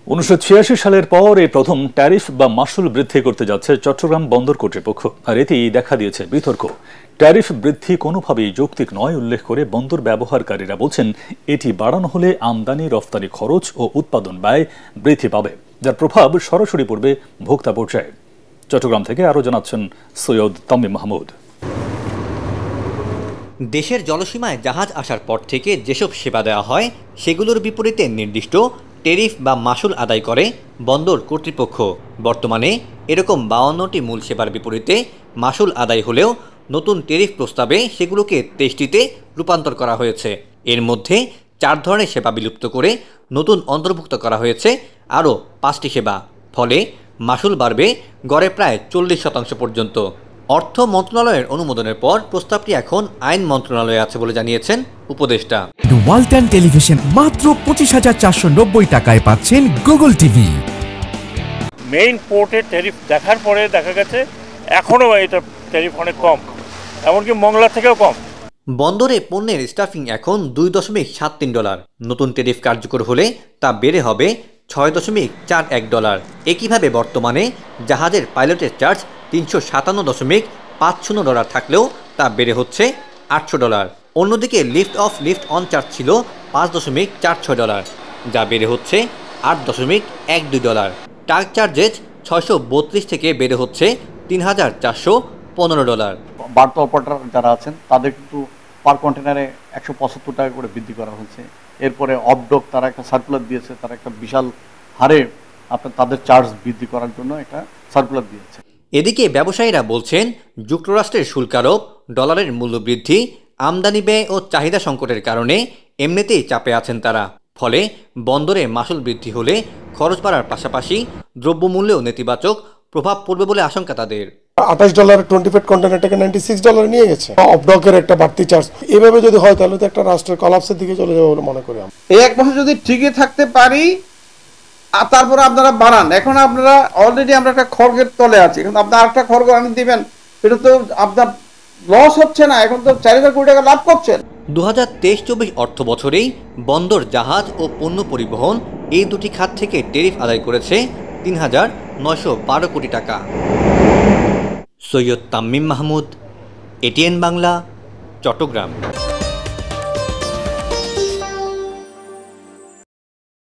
1986 সালের পর এই প্রথম ট্যারিফ বা মাশুল বৃদ্ধি করতে যাচ্ছে চট্টগ্রাম বন্দর কর্তৃপক্ষ। আর এতেই দেখা দিয়েছে বিতর্ক। ট্যারিফ বৃদ্ধি কোনোভাবেই যৌক্তিক নয় উল্লেখ করে বন্দর ব্যবহারকারীরা বলছেন এটি বাড়ানো হলে আমদানি রফতানি খরচ ও উৎপাদন ব্যয় বৃদ্ধি পাবে, যার প্রভাব সরাসরি পড়বে ভোক্তা পর্যায়ে। চট্টগ্রাম থেকে আরও জানাচ্ছেন সৈয়দ তামিম মাহমুদ। দেশের জলসীমায় জাহাজ আসার পর থেকে যেসব সেবা দেওয়া হয় সেগুলোর বিপরীতে নির্দিষ্ট ট্যারিফ বা মাশুল আদায় করে বন্দর কর্তৃপক্ষ। বর্তমানে এরকম 52টি মূল সেবার বিপরীতে মাশুল আদায় হলেও নতুন ট্যারিফ প্রস্তাবে সেগুলোকে 23টিতে রূপান্তর করা হয়েছে। এর মধ্যে 4 ধরনের সেবা বিলুপ্ত করে নতুন অন্তর্ভুক্ত করা হয়েছে আরও 5টি সেবা। ফলে মাশুল বাড়বে গড়ে প্রায় 40% পর্যন্ত। অর্থ মন্ত্রণালয়ের অনুমোদনের পর প্রস্তাবটি এখন আইন মন্ত্রণালয়ে আছে বলে জানিয়েছেন উপদেষ্টা। ওয়ালটন টেলিভিশন মাত্র 25,490 টাকায় পাচ্ছেন গুগল টিভি। মেইন পোর্টে ট্যারিফ দেখার পরে দেখা গেছে এখনও এটা ট্যারিফ অনেক কম, এমনকি মংলা থেকেও কম। বন্দরে পণ্যের স্টাফিং এখন $2.73। নতুন ট্যারিফ কার্যকর হলে তা বেড়ে হবে $6.41। একইভাবে বর্তমানে জাহাজের পাইলটের চার্জ $357.50 থাকলেও তা বেড়ে হচ্ছে $800। অন্যদিকে lift of lift on charge ছিল $5.46, যা বেড়ে হচ্ছে $8.12। টাগ চার্জেস 632 থেকে বেড়ে হচ্ছে $3,415। বার্তা অপারেটর যারা আছেন তাদের কিন্তু পার কন্টেনারে 175 টাকা করে বৃদ্ধি করা হয়েছে। এরপরে অফডক তারা একটা সার্কুলার দিয়েছে, তারা একটা বিশাল হারে তাদের চার্জ বৃদ্ধি করার জন্য একটা সার্কুলার দিয়েছে। এদিকে ব্যবসায়ীরা বলছেন যুক্তরাষ্ট্রের শুল্ক আরোপ, ডলারের মূল্য বৃদ্ধি, আমদানি ব্যয় ও চাহিদা সংকটের কারণে এমনিতেই চাপে আছেন তারা। ফলে বন্দরে মাশুল বৃদ্ধি হলে খরচ বাড়ার পাশাপাশি দ্রব্যমূল্যেও নেতিবাচক প্রভাব পড়বে বলে আশঙ্কা তাদের। $28 20 ফিট কন্টেনারটাকে $96 নিয়ে গেছে। অফডকের একটা বাড়তি চার্জ, এভাবে যদি হয় তাহলে তো একটা রাষ্ট্রের কলাপসের দিকে চলে যাবে বলে মনে করি আমি। এই 1 বছর যদি টিকে থাকতে পারি আর তারপরে আপনারা বাড়ান। এখন আপনারা অলরেডি আমরা একটা খড়গের তলে আছি, এখন আপনার আরেকটা খড়গ আনি দিবেন, এটা তো আপনার লস হচ্ছে না, এখন তো 4,000 কোটি টাকা লাভ করছেন। 2023-24 অর্থ বছরেই বন্দর, জাহাজ ও পণ্য পরিবহন এই দুটি খাত থেকে ট্যারিফ আদায় করেছে 3,912 কোটি টাকা। সৈয়দ তামিম মাহমুদ, এটিএন বাংলা, চট্টগ্রাম।